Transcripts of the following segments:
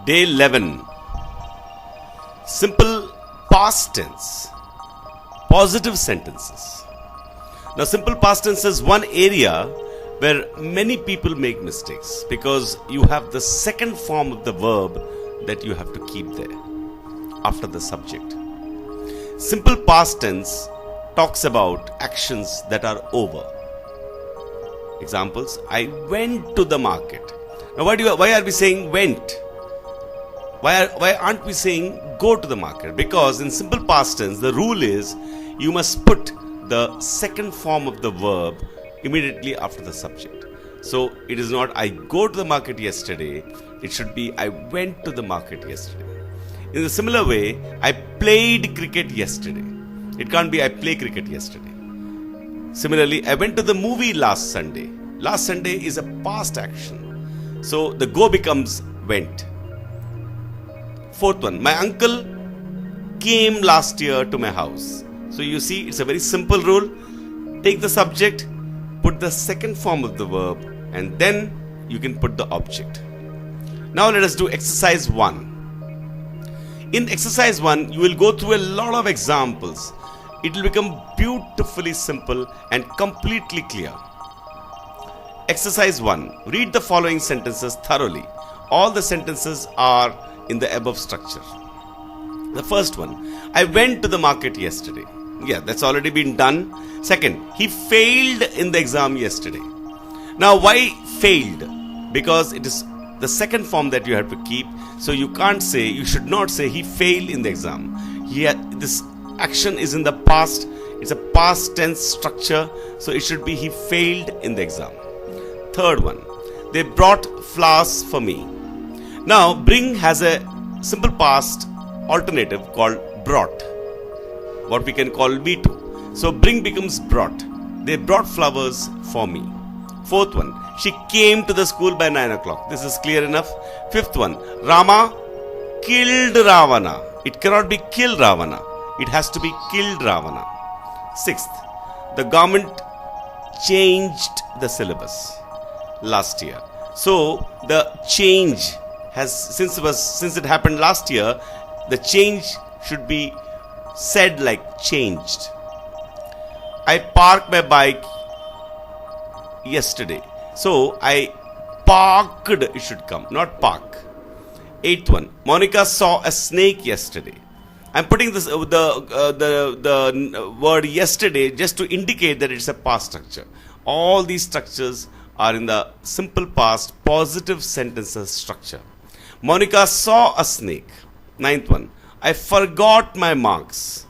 Day 11. Simple past tense. Positive sentences. Now, simple past tense is one area where many people make mistakes because you have the second form of the verb that you have to keep there after the subject. Simple past tense talks about actions that are over. Examples: I went to the market. Now, why are we saying went? Why aren't we saying go to the market? Because in simple past tense, the rule is you must put the second form of the verb immediately after the subject. So it is not I go to the market yesterday. It should be I went to the market yesterday. In a similar way, I played cricket yesterday. It can't be I play cricket yesterday. Similarly, I went to the movie last Sunday. Last Sunday is a past action. So the go becomes went. Fourth one, my uncle came last year to my house. So you see, it's a very simple rule. Take the subject, put the second form of the verb, and then you can put the object. Now let us do exercise 1. In exercise 1, you will go through a lot of examples. It will become beautifully simple and completely clear. Exercise 1. Read the following sentences thoroughly. All the sentences are in the above structure. The first one, I went to the market yesterday. Yeah, that's already been done. Second, he failed in the exam yesterday. Now, why failed? Because it is the second form that you have to keep. So you should not say he failed in the exam. This action is in the past. It's a past tense structure. So it should be he failed in the exam. Third one, they brought flowers for me. Now, bring has a simple past alternative called brought, what we can call V2. So, bring becomes brought. They brought flowers for me. Fourth one, she came to the school by 9 o'clock. This is clear enough. Fifth one, Rama killed Ravana. It cannot be kill Ravana. It has to be killed Ravana. Sixth, the government changed the syllabus last year. So, the change since it happened last year, the change should be said like changed. I parked my bike yesterday. So I parked, it should come, not park. Eighth one, Monica saw a snake yesterday. I'm putting this the word yesterday just to indicate that it's a past structure. All these structures are in the simple past positive sentences structure. Monica saw a snake. Ninth one, I forgot my marks.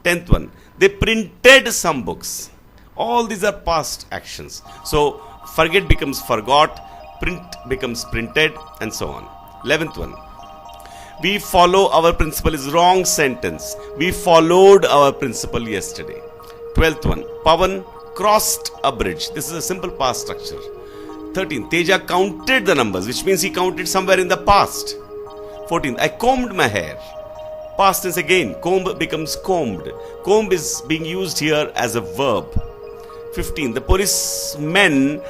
10th one, they printed some books. All these are past actions. So, forget becomes forgot, print becomes printed, and so on. 11th one, we follow our principle is wrong sentence. We followed our principle yesterday. 12th one, Pawan crossed a bridge. This is a simple past structure. 13th, Teja counted the numbers, which means he counted somewhere in the past. 14th, I combed my hair. Past tense again, comb becomes combed. Comb is being used here as a verb. 15th, the policemen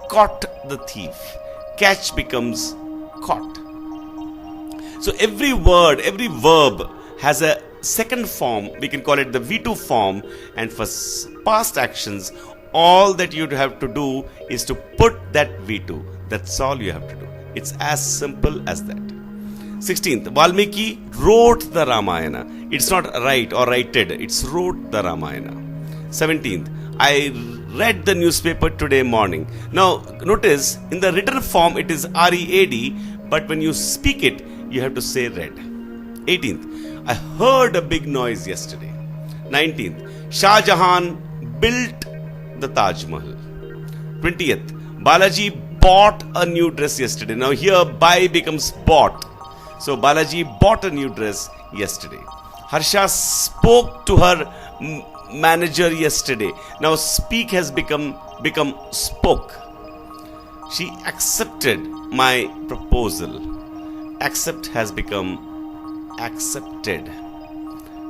caught the thief. Catch becomes caught. So every word, every verb has a second form. We can call it the V2 form. And for past actions, all that you have to do is to put that V2. That's all you have to do. It's as simple as that. 16th, Valmiki wrote the Ramayana. It's not write or righted. It's wrote the Ramayana. 17th, I read the newspaper today morning. Now, notice in the written form it is READ, but when you speak it, you have to say read. 18th, I heard a big noise yesterday. 19th, Shah Jahan built the Taj Mahal. 20th, Balaji bought a new dress yesterday. Now here buy becomes bought. So Balaji bought a new dress yesterday. Harsha spoke to her manager yesterday. Now speak has become spoke. She accepted my proposal. Accept has become accepted.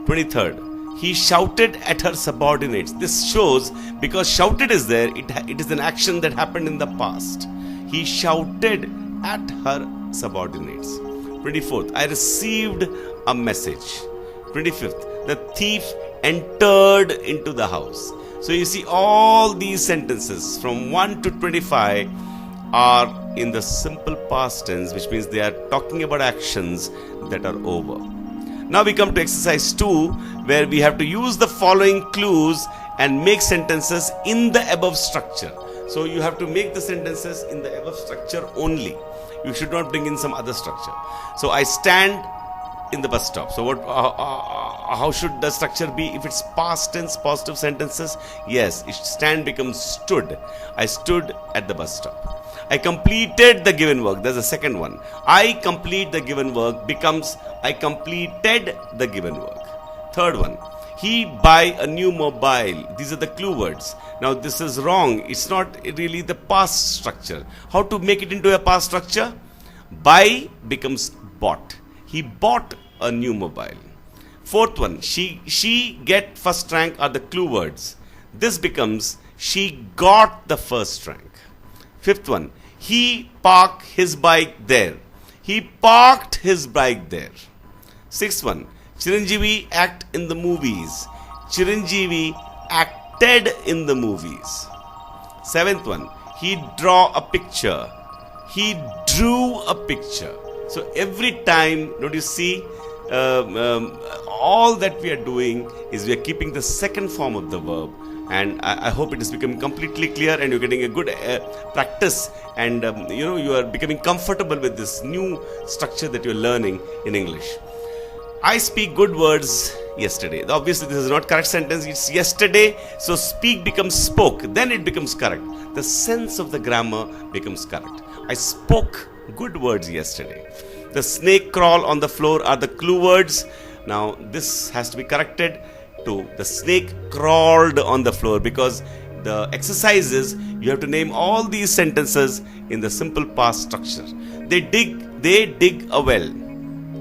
23rd, he shouted at her subordinates. This shows, because shouted is there, it is an action that happened in the past. He shouted at her subordinates. 24th, I received a message. 25th, the thief entered into the house. So you see, all these sentences from 1 to 25 are in the simple past tense, which means they are talking about actions that are over. Now we come to exercise 2, where we have to use the following clues and make sentences in the above structure. So you have to make the sentences in the above structure only. You should not bring in some other structure. So I stand in the bus stop. So how should the structure be if it's past tense, positive sentences? Yes, stand becomes stood. I stood at the bus stop. I completed the given work. There's a second one. I complete the given work becomes I completed the given work. Third one. He buy a new mobile. These are the clue words. Now this is wrong. It's not really the past structure. How to make it into a past structure? Buy becomes bought. He bought a new mobile. Fourth one. She get first rank are the clue words. This becomes she got the first rank. Fifth one. He parked his bike there. He parked his bike there. Sixth one. Chiranjeevi act in the movies. Chiranjeevi acted in the movies. Seventh one. He draw a picture. He drew a picture. So every time, don't you see, all that we are doing is we are keeping the second form of the verb. And I hope it is becoming completely clear and you're getting a good practice, and you are becoming comfortable with this new structure that you're learning in English. I speak good words yesterday. Obviously this is not correct sentence, it's yesterday. So speak becomes spoke, then it becomes correct. The sense of the grammar becomes correct. I spoke good words yesterday. The snake crawl on the floor are the clue words. Now this has to be corrected to the snake crawled on the floor, because the exercise is you have to name all these sentences in the simple past structure. They dig a well.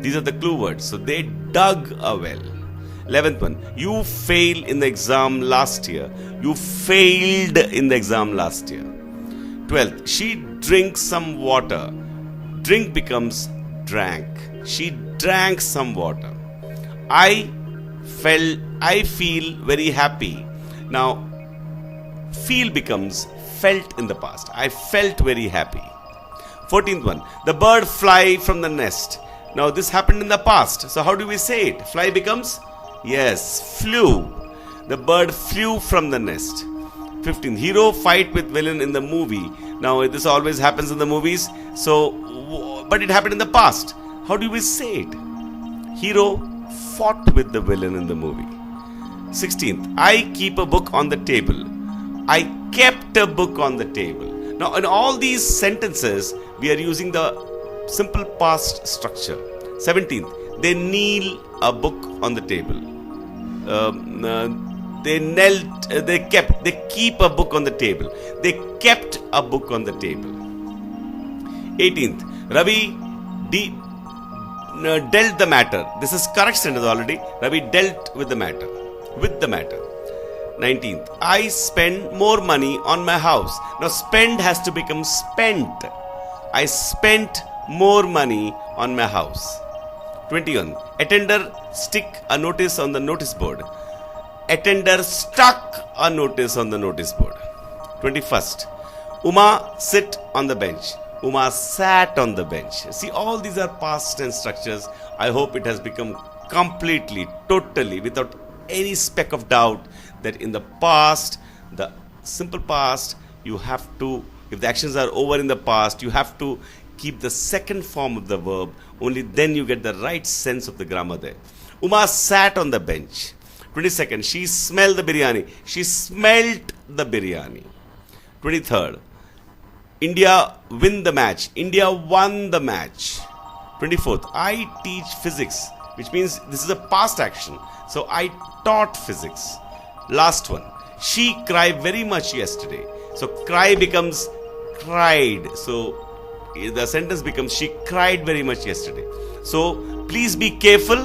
These are the clue words. So they dug a well. 11th one. You failed in the exam last year. You failed in the exam last year. 12th. She drinks some water. Drink becomes drank. She drank some water. I feel very happy. Now feel becomes felt in the past. I felt very happy. 14th one. The bird fly from the nest. Now this happened in the past. So how do we say it? Fly becomes, yes, flew. The bird flew from the nest. 15th. Hero fight with villain in the movie. Now this always happens in the movies. So, but it happened in the past. How do we say it? Hero fought with the villain in the movie. 16th. I keep a book on the table. I kept a book on the table. Now in all these sentences we are using the simple past structure. 17th. They kneel a book on the table. They keep a book on the table. They kept a book on the table. 18th. Ravi dealt the matter. This is correct sentence already. Ravi dealt with the matter. 19th. I spend more money on my house. Now spend has to become spent. I spent more money on my house. 21. Attender stick a notice on the notice board. Attender stuck a notice on the notice board. 21st. Uma sit on the bench. Uma sat on the bench. See, all these are past tense structures. I hope it has become completely, totally, without any speck of doubt that in the past, the simple past, you have to, if the actions are over in the past, you have to keep the second form of the verb. Only then you get the right sense of the grammar there. Uma sat on the bench. 22nd. She smelled the biryani. She smelt the biryani. 23rd. India win the match. India won the match. 24th. I teach physics, which means this is a past action. So I taught physics. Last one. She cried very much yesterday. So cry becomes cried. So the sentence becomes she cried very much yesterday. So please be careful.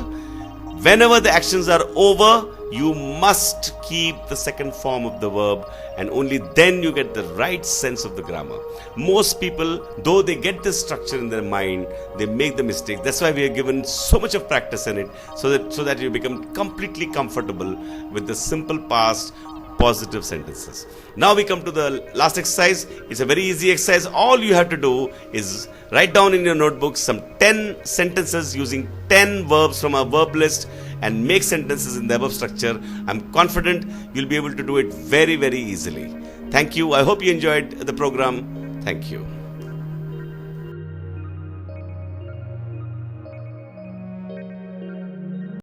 Whenever the actions are over, you must keep the second form of the verb, and only then you get the right sense of the grammar. Most people, though they get this structure in their mind, they make the mistake. That's why we are given so much of practice in it, so that you become completely comfortable with the simple past positive sentences. Now we come to the last exercise. It's a very easy exercise. All you have to do is write down in your notebook some 10 sentences using 10 verbs from a verb list and make sentences in the above structure. I'm confident you'll be able to do it very, very easily. Thank you. I hope you enjoyed the program. Thank you.